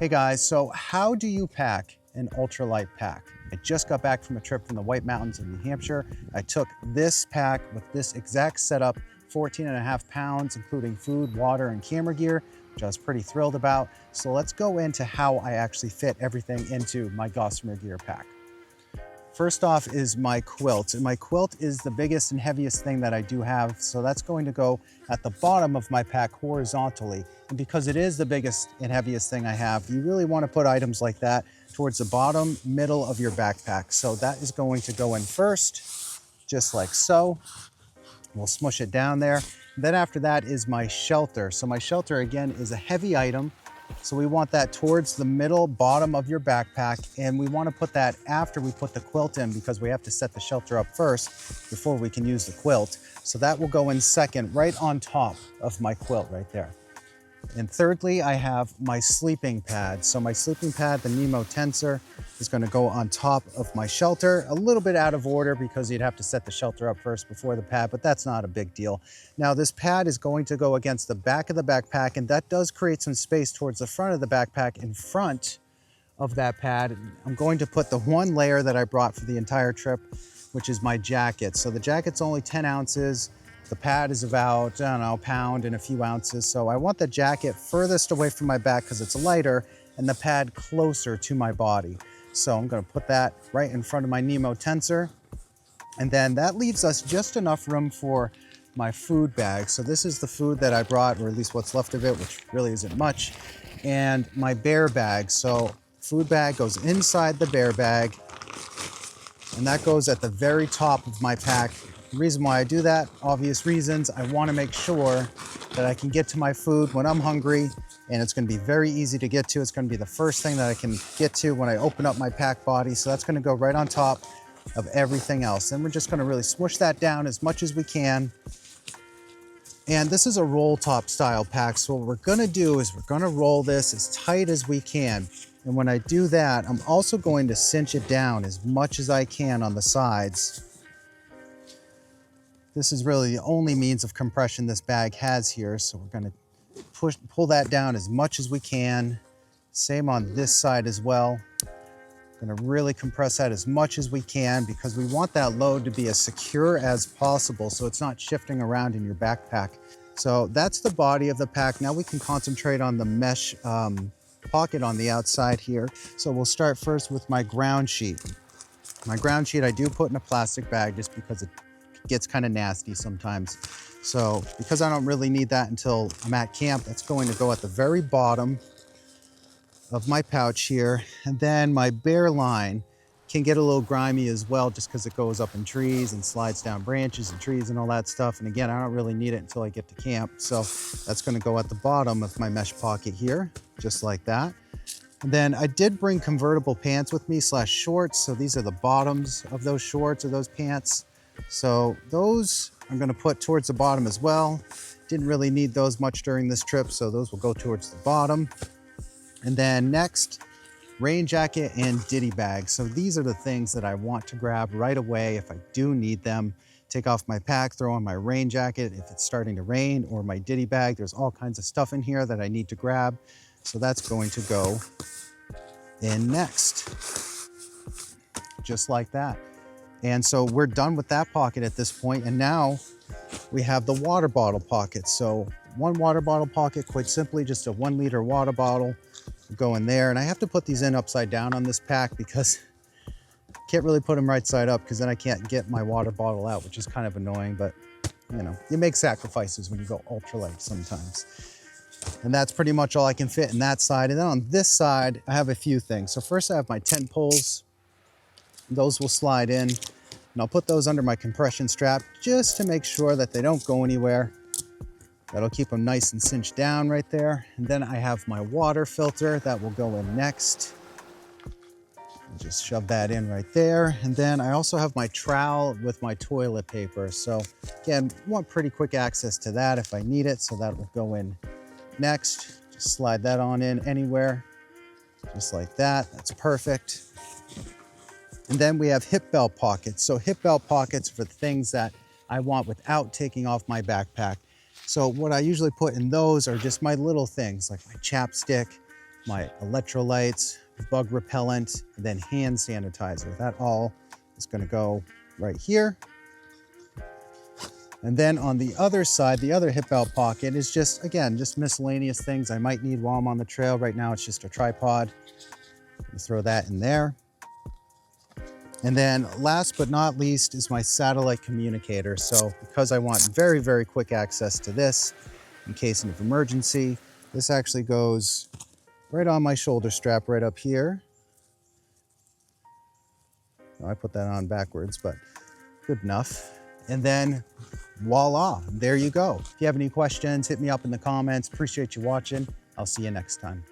Hey guys, so how do you pack an ultralight pack? I just got back from a trip from the White Mountains in New Hampshire. I took this pack with this exact setup, 14.5 pounds, including food, water, and camera gear, which I was pretty thrilled about. So let's go into how I actually fit everything into my Gossamer Gear pack. First off is my quilt, and my quilt is the biggest and heaviest thing that I do have, so that's going to go at the bottom of my pack horizontally. And because it is the biggest and heaviest thing I have, you really want to put items like that towards the bottom middle of your backpack. So that is going to go in first, just like so. We'll smush it down there. Then after that is my shelter. So my shelter, again, is a heavy item. So we want that towards the middle bottom of your backpack, and we want to put that after we put the quilt in because we have to set the shelter up first before we can use the quilt. So that will go in second, right on top of my quilt right there. And thirdly, I have my sleeping pad. So my sleeping pad, the Nemo Tensor, is going to go on top of my shelter. A little bit out of order because you'd have to set the shelter up first before the pad, but that's not a big deal. Now this pad is going to go against the back of the backpack, and that does create some space towards the front of the backpack. In front of that pad, I'm going to put the one layer that I brought for the entire trip, which is my jacket. So the jacket's only 10 ounces. The pad is about, I don't know, a pound and a few ounces. So I want the jacket furthest away from my back because it's lighter, and the pad closer to my body. So I'm gonna put that right in front of my Nemo Tensor. And then that leaves us just enough room for my food bag. So this is the food that I brought, or at least what's left of it, which really isn't much. And my bear bag. So food bag goes inside the bear bag, and that goes at the very top of my pack. The reason why I do that, obvious reasons, I want to make sure that I can get to my food when I'm hungry, and it's going to be very easy to get to. It's going to be the first thing that I can get to when I open up my pack body. So that's going to go right on top of everything else. And we're just going to really smush that down as much as we can. And this is a roll top style pack. So what we're going to do is we're going to roll this as tight as we can. And when I do that, I'm also going to cinch it down as much as I can on the sides. This is really the only means of compression this bag has here. So we're going to pull that down as much as we can. Same on this side as well. Going to really compress that as much as we can because we want that load to be as secure as possible so it's not shifting around in your backpack. So that's the body of the pack. Now we can concentrate on the mesh pocket on the outside here. So we'll start first with my ground sheet. My ground sheet I do put in a plastic bag just because it gets kind of nasty sometimes. So because I don't really need that until I'm at camp, that's going to go at the very bottom of my pouch here. And then my bear line can get a little grimy as well just because it goes up in trees and slides down branches and trees and all that stuff. And again, I don't really need it until I get to camp. So that's going to go at the bottom of my mesh pocket here, just like that. And then I did bring convertible pants with me / shorts. So these are the bottoms of those shorts or those pants. So those I'm going to put towards the bottom as well. Didn't really need those much during this trip, so those will go towards the bottom. And then next, rain jacket and ditty bag. So these are the things that I want to grab right away if I do need them. Take off my pack, throw on my rain jacket if it's starting to rain, or my ditty bag. There's all kinds of stuff in here that I need to grab. So that's going to go in next, just like that. And so we're done with that pocket at this point. And now we have the water bottle pocket. So one water bottle pocket, quite simply just a 1 liter water bottle will go in there. And I have to put these in upside down on this pack because I can't really put them right side up because then I can't get my water bottle out, which is kind of annoying, but you know, you make sacrifices when you go ultralight sometimes. And that's pretty much all I can fit in that side. And then on this side, I have a few things. So first I have my tent poles. Those will slide in, and I'll put those under my compression strap just to make sure that they don't go anywhere. That'll keep them nice and cinched down right there. And then I have my water filter that will go in next. I'll just shove that in right there. And then I also have my trowel with my toilet paper. So again, want pretty quick access to that if I need it. So that will go in next. Just slide that on in anywhere, just like that. That's perfect. And then we have hip belt pockets. So hip belt pockets for things that I want without taking off my backpack. So what I usually put in those are just my little things like my chapstick, my electrolytes, bug repellent, and then hand sanitizer. That all is gonna go right here. And then on the other side, the other hip belt pocket is just, again, just miscellaneous things I might need while I'm on the trail. Right now, it's just a tripod. Throw that in there. And then last but not least is my satellite communicator. So because I want very, very quick access to this in case of emergency, this actually goes right on my shoulder strap right up here. Oh, I put that on backwards, but good enough. And then voila, there you go. If you have any questions, hit me up in the comments. Appreciate you watching. I'll see you next time.